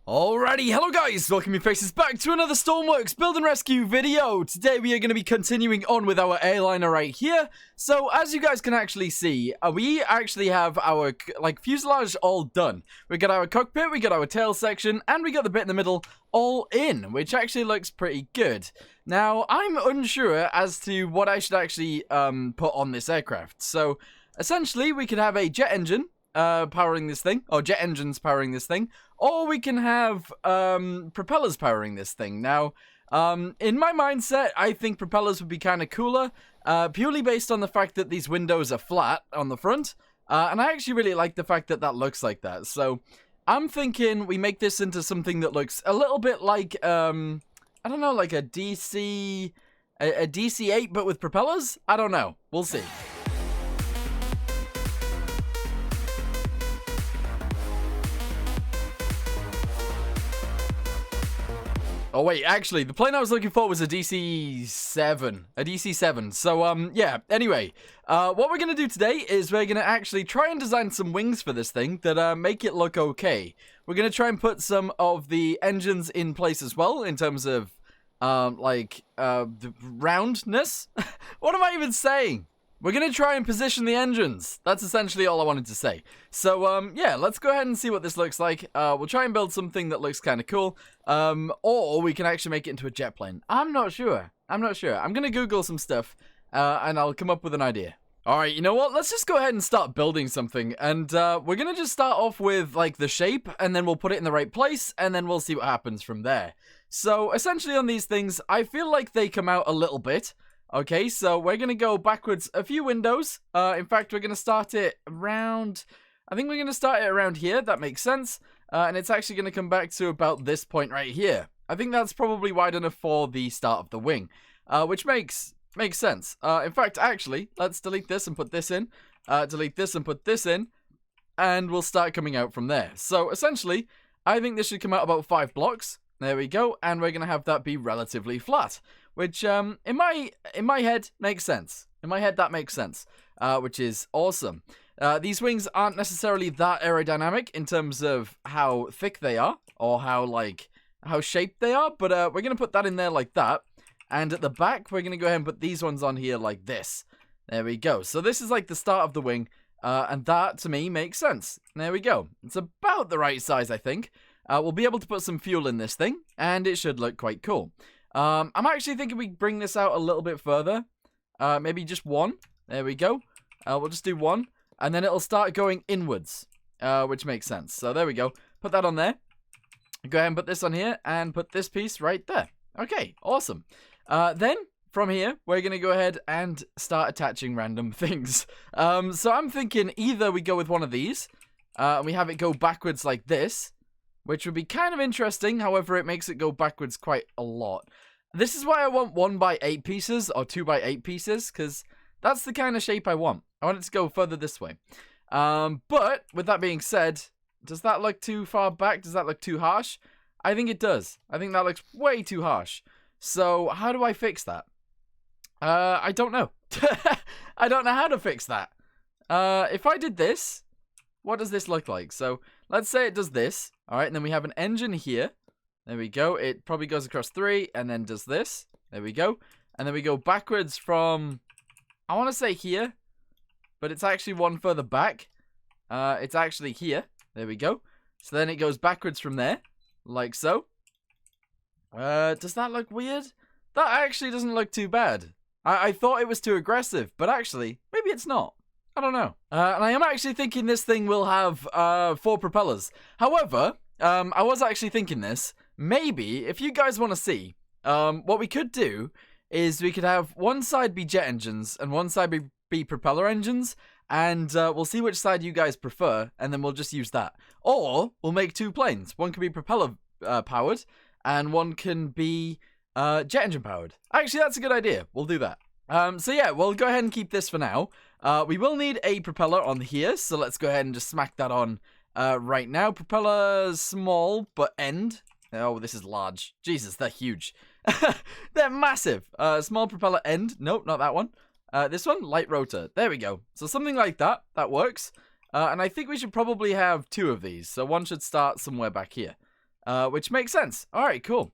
Alrighty, hello guys, welcome your faces back to another Stormworks build and rescue video. Today we are going to be continuing on with our airliner right here. So as you guys can actually see, we actually have our fuselage all done. We got our cockpit, we got our tail section, and we got the bit in the middle all in, which actually looks pretty good. Now I'm unsure as to what I should actually put on this aircraft. So essentially we could have a jet engine powering this thing, or jet engines powering this thing, or we can have propellers powering this thing. Now, in my mindset, I think propellers would be kind of cooler, purely based on the fact that these windows are flat on the front, and I actually really like the fact that that looks like that. So, I'm thinking we make this into something that looks a little bit like, I don't know, like a DC-8, but with propellers? I don't know. We'll see. Oh wait, actually, the plane I was looking for was a DC-7. A DC-7. So, yeah, anyway. What we're going to do today is we're going to actually try and design some wings for this thing that make it look okay. We're going to try and put some of the engines in place as well, in terms of, the roundness. What am I even saying? We're going to try and position the engines. That's essentially all I wanted to say. So, yeah, let's go ahead and see what this looks like. We'll try and build something that looks kind of cool. Or we can actually make it into a jet plane. I'm not sure. I'm going to Google some stuff, and I'll come up with an idea. Alright, you know what? Let's just go ahead and start building something. And we're going to just start off with, like, the shape, and then we'll put it in the right place, and then we'll see what happens from there. So, essentially on these things, I feel like they come out a little bit. Okay, so we're going to go backwards a few windows. In fact, we're going to start it around... I think we're going to start it around here. That makes sense. And it's actually going to come back to about this point right here. I think that's probably wide enough for the start of the wing. Which makes sense. In fact, actually, let's delete this and put this in. Delete this and put this in. And we'll start coming out from there. So, essentially, I think this should come out about 5 blocks. There we go. And we're going to have that be relatively flat. Which, in my head, makes sense. In my head, that makes sense. Which is awesome. These wings aren't necessarily that aerodynamic in terms of how thick they are. Or how shaped they are. But, we're going to put that in there like that. And at the back, we're going to go ahead and put these ones on here like this. There we go. So this is like the start of the wing. And that, to me, makes sense. There we go. It's about the right size, I think. We'll be able to put some fuel in this thing. And it should look quite cool. I'm actually thinking we bring this out a little bit further. Maybe just one. There we go. We'll just do one. And then it'll start going inwards. Which makes sense. So there we go. Put that on there. Go ahead and put this on here. And put this piece right there. Okay, awesome. Then, from here, we're going to go ahead and start attaching random things. So I'm thinking either we go with one of these. And we have it go backwards like this. Which would be kind of interesting. However, it makes it go backwards quite a lot. This is why I want 1x8 pieces or 2x8 pieces, because that's the kind of shape I want. I want it to go further this way. But with that being said, does that look too far back? Does that look too harsh? I think it does. I think that looks way too harsh. So how do I fix that? I don't know. I don't know how to fix that. If I did this, what does this look like? So let's say it does this. All right, and then we have an engine here. There we go. It probably goes across 3 and then does this. There we go. And then we go backwards from, I want to say here, but it's actually one further back. It's actually here. There we go. So then it goes backwards from there, like so. Does that look weird? That actually doesn't look too bad. I thought it was too aggressive, but actually, maybe it's not. I don't know. And I am actually thinking this thing will have 4 propellers. However, I was actually thinking this. Maybe, if you guys want to see, what we could do is we could have one side be jet engines and one side be propeller engines. And we'll see which side you guys prefer, and then we'll just use that. Or we'll make 2 planes. One can be propeller powered, and one can be jet engine powered. Actually, that's a good idea. We'll do that. So yeah, we'll go ahead and keep this for now. We will need a propeller on here, so let's go ahead and just smack that on right now. Propeller small, but end. Oh, this is large. Jesus, they're huge. They're massive. Small propeller end. Nope, not that one. This one, light rotor. There we go. So something like that. That works. And I think we should probably have 2 of these. So one should start somewhere back here. which makes sense. All right, cool.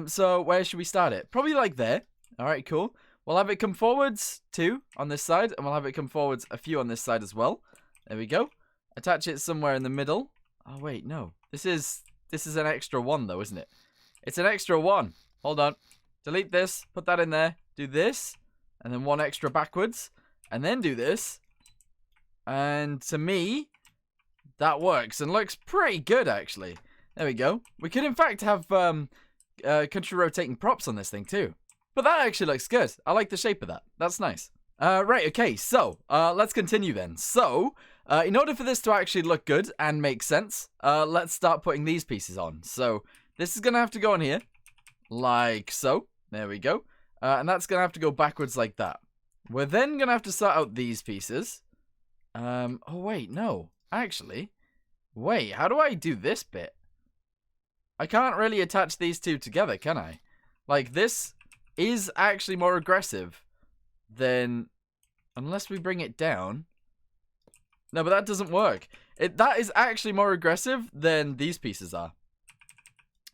So where should we start it? Probably like there. All right, cool. We'll have it come forwards 2 on this side, and we'll have it come forwards a few on this side as well. There we go. Attach it somewhere in the middle. Oh wait, no. This is an extra 1 though, isn't it? It's an extra 1. Hold on. Delete this. Put that in there. Do this, and then 1 extra backwards, and then do this. And to me, that works and looks pretty good actually. There we go. We could in fact have country rotating props on this thing too. But that actually looks good. I like the shape of that. That's nice. Right, okay, so let's continue then. So, in order for this to actually look good and make sense, let's start putting these pieces on. So, this is going to have to go on here, like so. There we go. And that's going to have to go backwards like that. We're then going to have to sort out these pieces. Oh, wait, no. Actually, wait, how do I do this bit? I can't really attach these two together, can I? Like, this is actually more aggressive than... Unless we bring it down. No, but that doesn't work. That is actually more aggressive than these pieces are.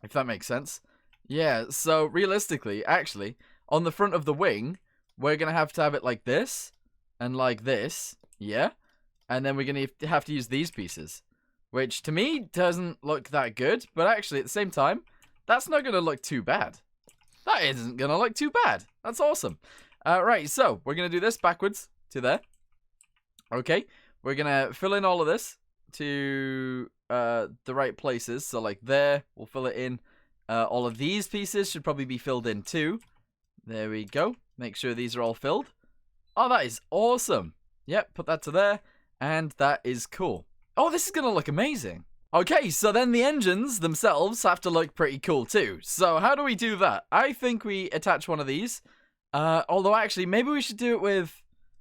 If that makes sense. Yeah, so realistically, actually, on the front of the wing, we're going to have it like this. And like this. Yeah. And then we're going to have to use these pieces. Which, to me, doesn't look that good. But actually, at the same time, that's not going to look too bad. That isn't going to look too bad. That's awesome. Right, so we're going to do this backwards to there. Okay, we're going to fill in all of this to the right places. So like there, we'll fill it in. All of these pieces should probably be filled in too. There we go. Make sure these are all filled. Oh, that is awesome. Yep, put that to there. And that is cool. Oh, this is going to look amazing. Okay, so then the engines themselves have to look pretty cool too. So how do we do that? I think we attach one of these. Although actually, maybe we should do it with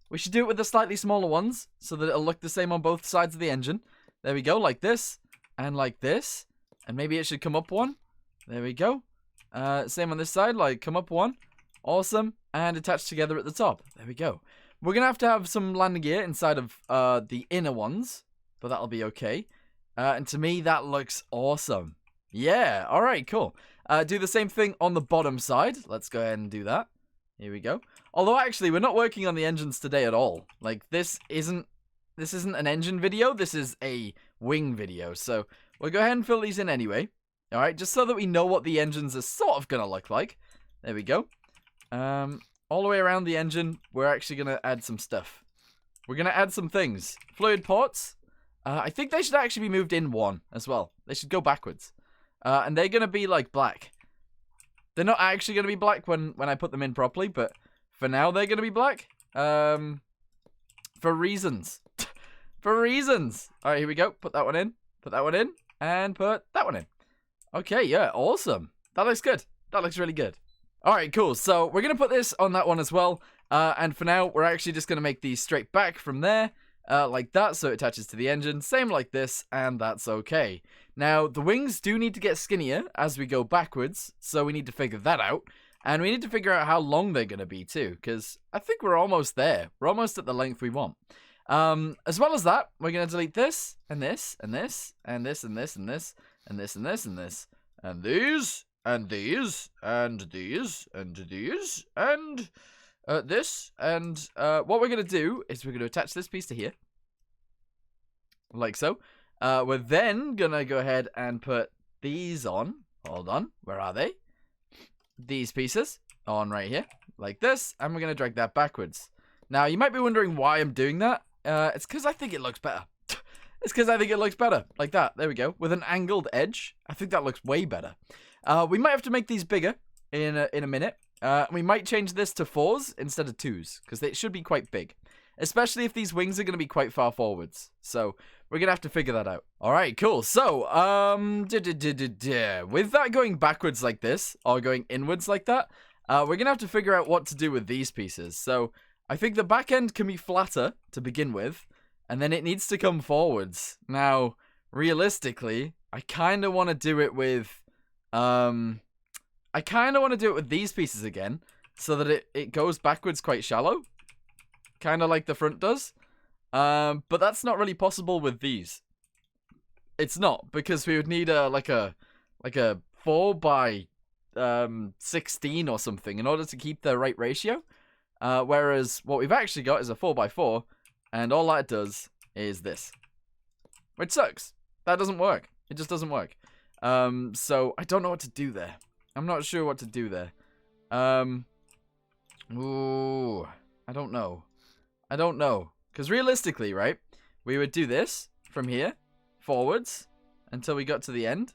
the slightly smaller ones so that it'll look the same on both sides of the engine. There we go, like this and like this, and maybe it should come up 1. There we go. Same on this side, like come up 1. Awesome, and attach together at the top. There we go. We're gonna have to have some landing gear inside of the inner ones, but that'll be okay. And to me, that looks awesome. Yeah. All right. Cool. Do the same thing on the bottom side. Let's go ahead and do that. Here we go. Although actually, we're not working on the engines today at all. Like this isn't an engine video. This is a wing video. So we'll go ahead and fill these in anyway. All right, just so that we know what the engines are sort of gonna look like. There we go. All the way around the engine, we're actually gonna add some stuff. We're gonna add some things. Fluid ports. I think they should actually be moved in 1 as well. They should go backwards. And they're gonna be like black. They're not actually going to be black when I put them in properly, but for now they're going to be black. For reasons. For reasons. All right, here we go. Put that one in. Put that one in. And put that one in. Okay, yeah, awesome. That looks good. That looks really good. All right, cool. So we're going to put this on that one as well. And for now, we're actually just going to make these straight back from there. Like that, so it attaches to the engine. Same like this, and that's okay. Now, the wings do need to get skinnier as we go backwards, so we need to figure that out. And we need to figure out how long they're going to be too, because I think we're almost there. We're almost at the length we want. As well as that, we're going to delete this, and this, and this, and this, and this, and this, and this, and this, and this, and these, and these, and these, and these, and this. And what we're going to do is we're going to attach this piece to here, like so. We're then going to go ahead and put these on. Hold on. Where are they? These pieces on right here, like this. And we're going to drag that backwards. Now, you might be wondering why I'm doing that. It's because I think it looks better. It's because I think it looks better. Like that. There we go. With an angled edge. I think that looks way better. We might have to make these bigger in a minute. We might change this to 4s instead of 2s. Because they should be quite big. Especially if these wings are going to be quite far forwards. So, we're going to have to figure that out. Alright, cool. So, with that going backwards like this, or going inwards like that, we're going to have to figure out what to do with these pieces. So, I think the back end can be flatter to begin with, and then it needs to come forwards. Now, realistically, I kind of want to do it with, these pieces again, so that it goes backwards quite shallow. Kind of like the front does. But that's not really possible with these. It's not, because we would need a like a 4 by 16 or something in order to keep the right ratio. Whereas what we've actually got is a 4 by 4, and all that does is this, which sucks. That doesn't work. It just doesn't work. So I don't know what to do there. I'm not sure what to do there. Ooh, I don't know. I don't know. Because realistically, right, we would do this from here forwards until we got to the end,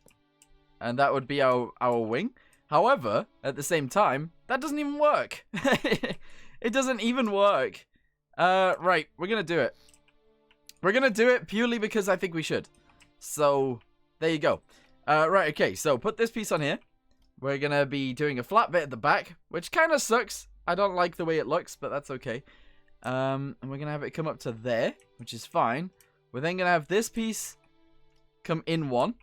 and that would be our wing. However, at the same time, that doesn't even work. It doesn't even work. Right, we're gonna do it. We're gonna do it purely because I think we should. So, there you go. Right, okay, so put this piece on here. We're gonna be doing a flat bit at the back, which kind of sucks. I don't like the way it looks, but that's okay. And we're gonna have it come up to there, which is fine. We're then gonna have this piece come in one.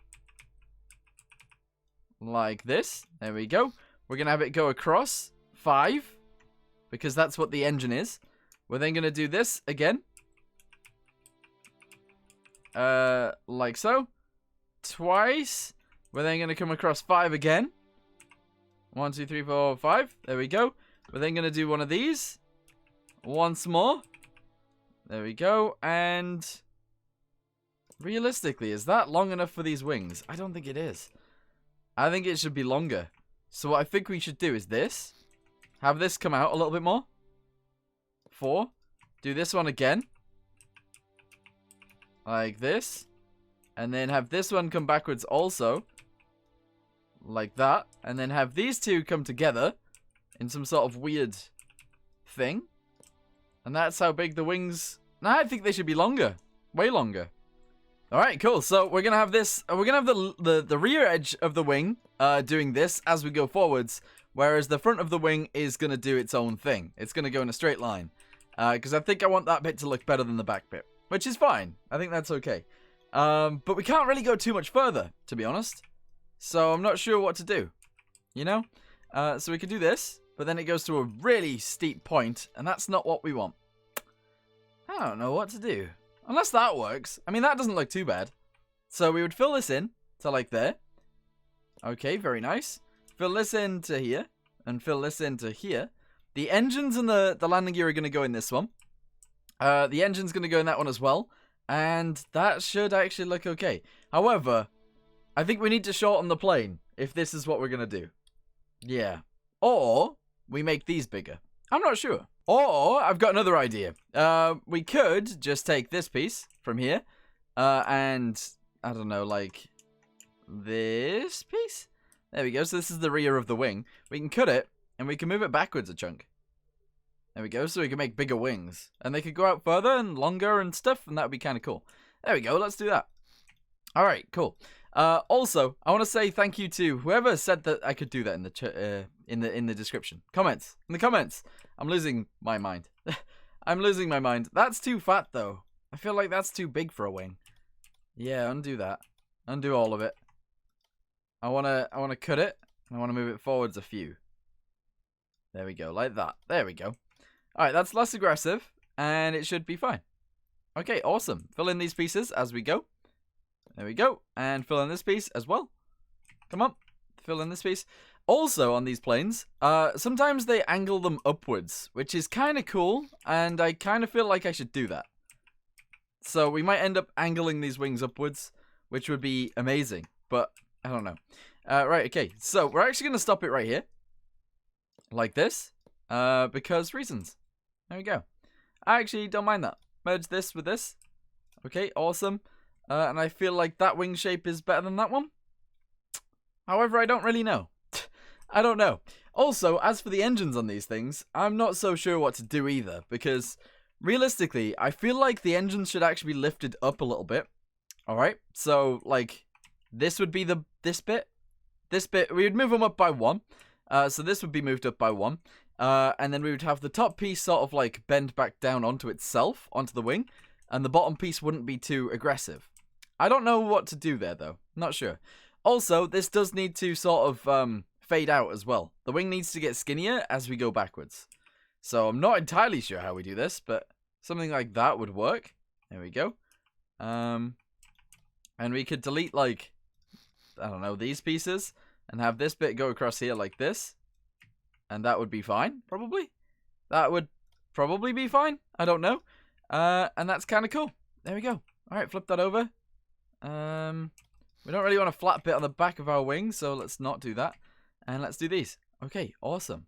Like this. There we go. We're gonna have it go across 5, because that's what the engine is. We're then gonna do this again. Like so. Twice. We're then gonna come across 5 again. 1, 2, 3, 4, 5. There we go. We're then gonna do one of these. Once more. There we go. And realistically, is that long enough for these wings? I don't think it is. I think it should be longer. So what I think we should do is this. Have this come out a little bit more. 4. Do this one again. Like this. And then have this one come backwards also. Like that. And then have these two come together in some sort of weird thing. And that's how big the wings... Nah, I think they should be longer. Way longer. Alright, cool. So we're going to have this... We're going to have the rear edge of the wing doing this as we go forwards. Whereas the front of the wing is going to do its own thing. It's going to go in a straight line. Because I think I want that bit to look better than the back bit. Which is fine. I think that's okay. But we can't really go too much further, to be honest. So I'm not sure what to do. You know? So we could do this. But then it goes to a really steep point. And that's not what we want. I don't know what to do. Unless that works. I mean, that doesn't look too bad. So we would fill this in to like there. Okay, very nice. Fill this into here. And fill this into here. The engines and the landing gear are going to go in this one. The engine's going to go in that one as well. And that should actually look okay. However, I think we need to shorten the plane if this is what we're going to do. Yeah. Or we make these bigger. I'm not sure. Or I've got another idea. We could just take this piece from here. And, I don't know, like this piece? There we go. So this is the rear of the wing. We can cut it and we can move it backwards a chunk. There we go. So we can make bigger wings. And they could go out further and longer and stuff. And that would be kind of cool. There we go. Let's do that. All right, cool. Also, I want to say thank you to whoever said that I could do that in the description. Comments. In the comments. I'm losing my mind. I'm losing my mind. That's too fat, though. I feel like that's too big for a wing. Yeah, undo that. Undo all of it. I wanna cut it. And I want to move it forwards a few. There we go. Like that. There we go. Alright, that's less aggressive. And it should be fine. Okay, awesome. Fill in these pieces as we go. There we go. And fill in this piece as well. Come on. Fill in this piece. Also, on these planes, sometimes they angle them upwards, which is kind of cool, and I kind of feel like I should do that. So we might end up angling these wings upwards, which would be amazing, but I don't know. Right, okay, so we're actually going to stop it right here, like this, because reasons. There we go. I actually don't mind that. Merge this with this. Okay, awesome. And I feel like that wing shape is better than that one. However, I don't really know. I don't know. Also, as for the engines on these things, I'm not so sure what to do either, because realistically, I feel like the engines should actually be lifted up a little bit. Alright, so, like, this would be this bit. This bit, we would move them up by 1. So this would be moved up by 1. And then we would have the top piece sort of, like, bend back down onto itself, onto the wing, and the bottom piece wouldn't be too aggressive. I don't know what to do there, though. Not sure. Also, this does need to sort of, fade out as well. The wing needs to get skinnier as we go backwards. So I'm not entirely sure how we do this, but something like that would work. There we go. And we could delete like I don't know, these pieces. And have this bit go across here like this. And that would be fine, probably. That would probably be fine. I don't know. And that's kind of cool. There we go. Alright, flip that over. We don't really want a flat bit on the back of our wing, so let's not do that. And let's do these. Okay, awesome.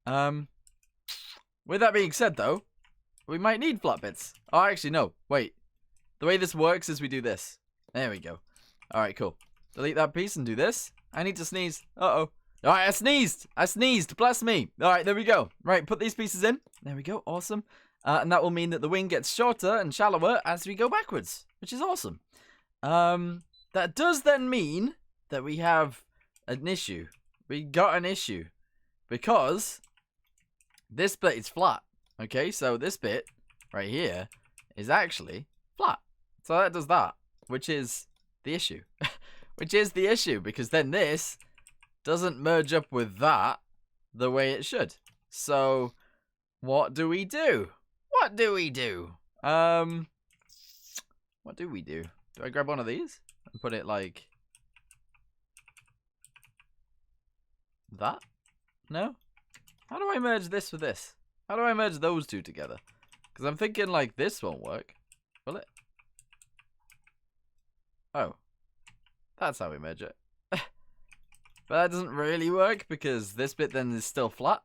With that being said, though, we might need flat bits. Oh, actually, no. Wait. The way this works is we do this. There we go. Alright, cool. Delete that piece and do this. I need to sneeze. Uh-oh. Alright, I sneezed. I sneezed. Bless me. Alright, there we go. Right, put these pieces in. There we go. Awesome. And that will mean that the wing gets shorter and shallower as we go backwards, which is awesome. That does then mean that we have an issue. We got an issue. Because this bit is flat. Okay, so this bit right here is actually flat. So that does that, which is the issue. Which is the issue, because then this doesn't merge up with that the way it should. So, what do we do? What do we do? What do we do? Do I grab one of these and put it like that? No? How do I merge this with this? How do I merge those two together? Because I'm thinking like this won't work. Will it? Oh. That's how we merge it. But that doesn't really work because this bit then is still flat.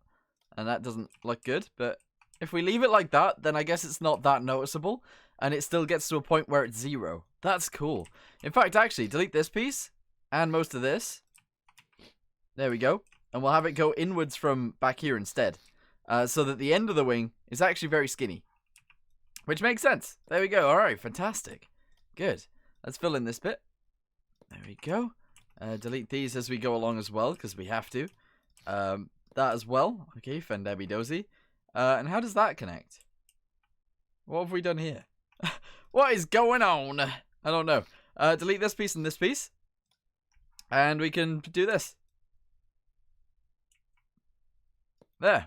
And that doesn't look good. But if we leave it like that, then I guess it's not that noticeable. And it still gets to a point where it's 0. That's cool. In fact, actually, delete this piece. And most of this. There we go. And we'll have it go inwards from back here instead. So that the end of the wing is actually very skinny. Which makes sense. There we go. Alright, fantastic. Good. Let's fill in this bit. There we go. Delete these as we go along as well, because we have to. That as well. Okay, Fendebby Dozy. And how does that connect? What have we done here? What is going on? I don't know. Delete this piece and this piece. And we can do this. There.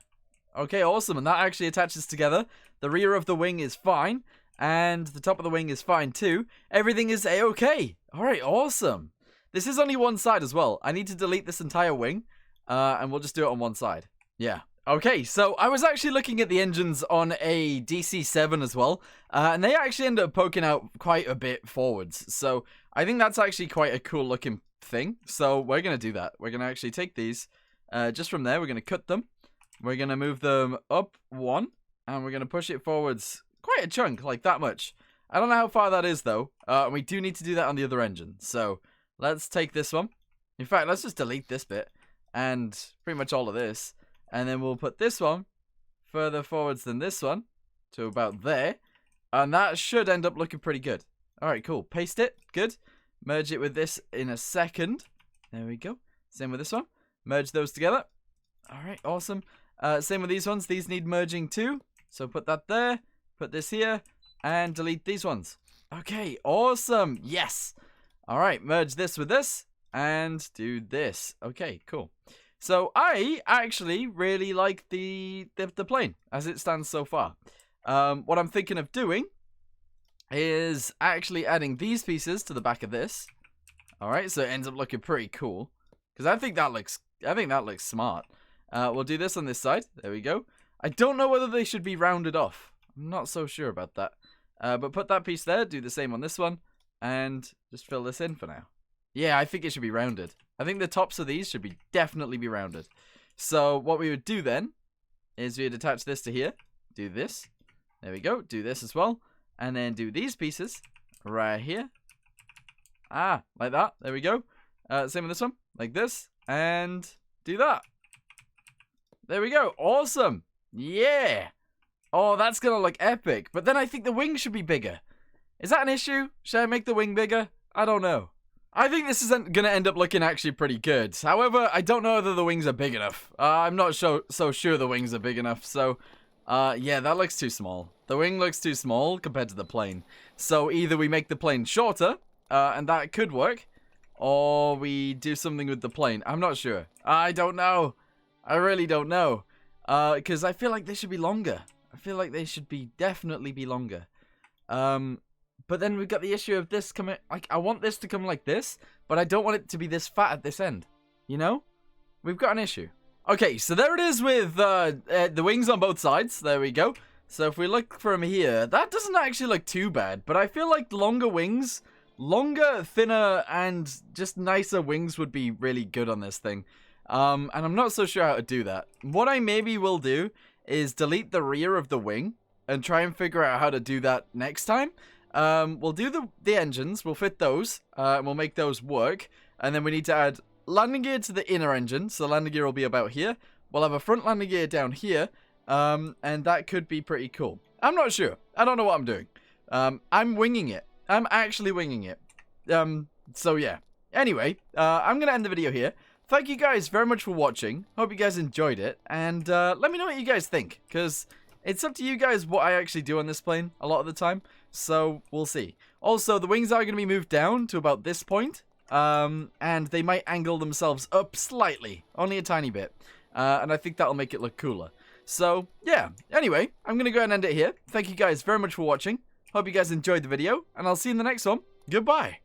Okay, awesome. And that actually attaches together. The rear of the wing is fine. And the top of the wing is fine too. Everything is a-okay. Alright, awesome. This is only one side as well. I need to delete this entire wing. And we'll just do it on one side. Yeah. Okay, so I was actually looking at the engines on a DC-7 as well. And they actually end up poking out quite a bit forwards. So I think that's actually quite a cool looking thing. So we're going to do that. We're going to actually take these. Just from there, we're going to cut them. We're going to move them up 1. And we're going to push it forwards quite a chunk, like that much. I don't know how far that is, though. We do need to do that on the other engine. So, let's take this one. In fact, let's just delete this bit. And pretty much all of this. And then we'll put this one further forwards than this one. To about there. And that should end up looking pretty good. Alright, cool. Paste it. Good. Merge it with this in a second. There we go. Same with this one. Merge those together. Alright, awesome. Same with these ones. These need merging too. So put that there. Put this here. And delete these ones. Okay, awesome. Yes. Alright, merge this with this. And do this. Okay, cool. So I actually really like the plane as it stands so far. What I'm thinking of doing is actually adding these pieces to the back of this. Alright, so it ends up looking pretty cool. Because I think that looks smart. We'll do this on this side. There we go. I don't know whether they should be rounded off. I'm not so sure about that. But put that piece there. Do the same on this one. And just fill this in for now. Yeah, I think it should be rounded. I think the tops of these should definitely be rounded. So what we would do then is we'd attach this to here. Do this. There we go. Do this as well. And then do these pieces right here. Ah, like that. There we go. Same with this one. Like this. And do that. There we go. Awesome. Yeah. Oh, that's going to look epic. But then I think the wing should be bigger. Is that an issue? Should I make the wing bigger? I don't know. I think this is going to end up looking actually pretty good. However, I don't know whether the wings are big enough. I'm not so sure the wings are big enough. So, yeah, that looks too small. The wing looks too small compared to the plane. So either we make the plane shorter, and that could work, or we do something with the plane. I'm not sure. I don't know. I really don't know. Because I feel like they should be longer. I feel like they should definitely be longer. But But then we've got the issue of this coming, like, I want this to come like this, but I don't want it to be this fat at this end. You know? We've got an issue. Okay, so there it is with the wings on both sides. There we go. So if we look from here, that doesn't actually look too bad, but I feel like longer wings, longer, thinner, and just nicer wings would be really good on this thing. And I'm not so sure how to do that. What I maybe will do is delete the rear of the wing and try and figure out how to do that next time. We'll do the engines, we'll fit those, and we'll make those work. And then we need to add landing gear to the inner engine, so the landing gear will be about here. We'll have a front landing gear down here, and that could be pretty cool. I'm not sure. I don't know what I'm doing. I'm winging it. I'm actually winging it. So yeah. Anyway, I'm going to end the video here. Thank you guys very much for watching. Hope you guys enjoyed it. And let me know what you guys think, because it's up to you guys what I actually do on this plane a lot of the time. So we'll see. Also, the wings are going to be moved down to about this point. And they might angle themselves up slightly. Only a tiny bit. And I think that'll make it look cooler. So, yeah. Anyway, I'm going to go ahead and end it here. Thank you guys very much for watching. Hope you guys enjoyed the video. And I'll see you in the next one. Goodbye.